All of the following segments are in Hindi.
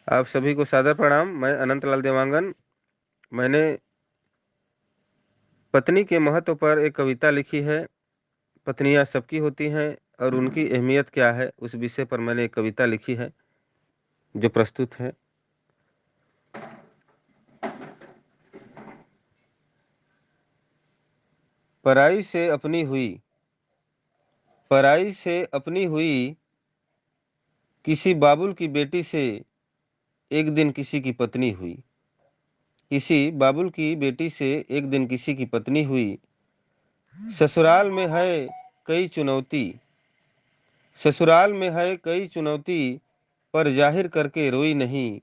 आप सभी को सादर प्रणाम। मैं अनंत लाल देवांगन। मैंने पत्नी के महत्व पर एक कविता लिखी है। पत्नियां सबकी होती हैं और उनकी अहमियत क्या है, उस विषय पर मैंने एक कविता लिखी है जो प्रस्तुत है। पराई से अपनी हुई, पराई से अपनी हुई, किसी बाबुल की बेटी से एक दिन किसी की पत्नी हुई। किसी बाबुल की बेटी से एक दिन किसी की पत्नी हुई। ससुराल में है कई चुनौती, ससुराल में है कई चुनौती, पर जाहिर करके रोई नहीं,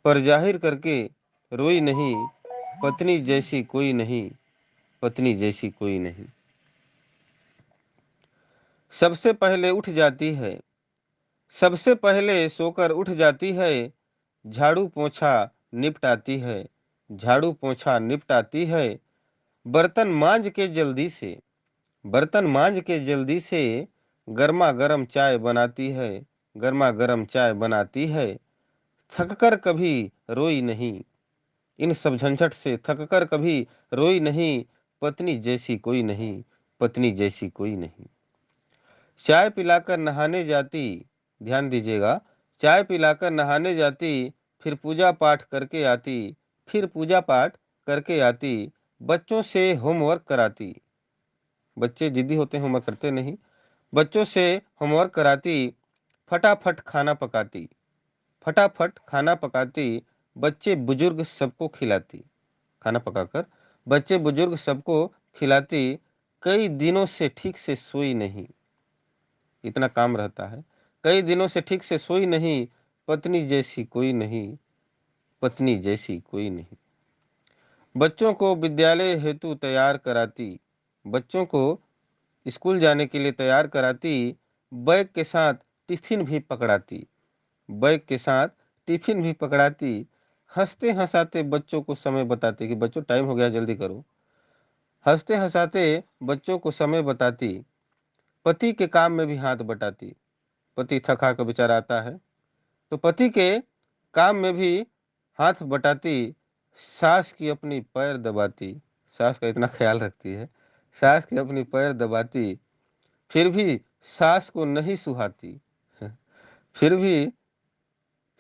पर जाहिर करके रोई नहीं। पत्नी जैसी कोई नहीं, पत्नी जैसी कोई नहीं। सबसे पहले उठ जाती है, सबसे पहले सोकर उठ जाती है। झाड़ू पोंछा निपटाती है, झाड़ू पोंछा निपटाती है। बर्तन मांज के जल्दी से, बर्तन मांज के जल्दी से, गर्मा गर्म चाय बनाती है, गर्मा गर्म चाय बनाती है। थककर कभी रोई नहीं, इन सब झंझट से थककर कभी रोई नहीं। पत्नी जैसी कोई नहीं, पत्नी जैसी कोई नहीं। चाय पिलाकर नहाने जाती, ध्यान दीजिएगा, चाय पिलाकर नहाने जाती, फिर पूजा पाठ करके आती, फिर पूजा पाठ करके आती। बच्चों से होमवर्क कराती, बच्चे जिद्दी होते हैं, होमवर्क करते नहीं, बच्चों से होमवर्क कराती। फटाफट खाना पकाती, फटाफट खाना पकाती। बच्चे बुजुर्ग सबको खिलाती, खाना पकाकर बच्चे बुजुर्ग सबको खिलाती। कई दिनों से ठीक से सोई नहीं, इतना काम रहता है, कई दिनों से ठीक से सोई नहीं। पत्नी जैसी कोई नहीं, पत्नी जैसी कोई नहीं। बच्चों को विद्यालय हेतु तैयार कराती, बच्चों को स्कूल जाने के लिए तैयार कराती। बैग के साथ टिफिन भी पकड़ाती, बैग के साथ टिफिन भी पकड़ाती। हंसते हंसाते बच्चों को समय बताती कि बच्चों टाइम हो गया जल्दी करो, हंसते हंसाते बच्चों को समय बताती। पति के काम में भी हाथ बटाती, पति थका कर बेचारा आता है तो पति के काम में भी हाथ बटाती। सास की अपनी पैर दबाती, सास का इतना ख्याल रखती है, सास की अपनी पैर दबाती। फिर भी सास को नहीं सुहाती, फिर भी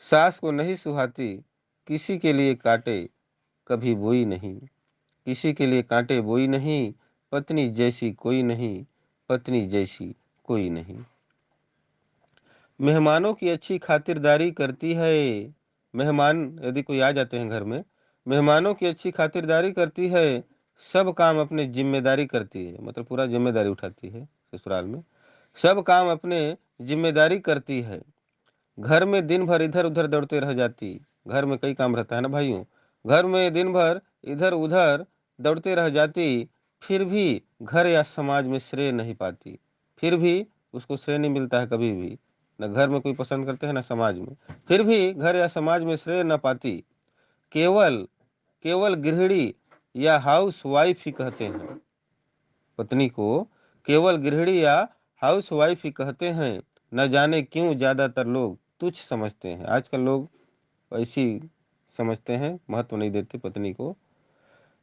सास को नहीं सुहाती। किसी के लिए कांटे कभी बोई नहीं, किसी के लिए कांटे बोई नहीं। पत्नी जैसी कोई नहीं, पत्नी जैसी कोई नहीं। मेहमानों की अच्छी खातिरदारी करती है, मेहमान यदि कोई आ जाते हैं घर में, मेहमानों की अच्छी खातिरदारी करती है। सब काम अपने जिम्मेदारी करती है, मतलब पूरा जिम्मेदारी उठाती है ससुराल में, सब काम अपने जिम्मेदारी करती है। घर में दिन भर इधर उधर दौड़ते रह जाती, घर में कई काम रहता है ना भाइयों, घर में दिन भर इधर उधर दौड़ते रह जाती। फिर भी घर या समाज में श्रेय नहीं पाती, फिर भी उसको श्रेय नहीं मिलता है कभी भी, न घर में कोई पसंद करते हैं न समाज में, फिर भी घर या समाज में श्रेय न पाती। केवल केवल गृहिणी या हाउस वाइफ ही कहते हैं, पत्नी को केवल गृहिणी या हाउस वाइफ ही कहते हैं। न जाने क्यों ज्यादातर लोग तुच्छ समझते हैं, आजकल लोग ऐसी समझते हैं, महत्व नहीं देते पत्नी को।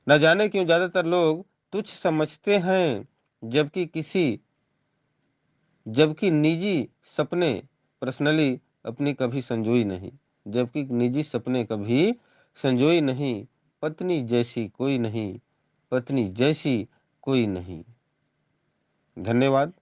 न जाने क्यों ज्यादातर लोग तुच्छ समझते हैं। जबकि किसी जबकि निजी सपने पर्सनली अपनी कभी संजोई नहीं, जबकि निजी सपने कभी संजोई नहीं। पत्नी जैसी कोई नहीं, पत्नी जैसी कोई नहीं। धन्यवाद।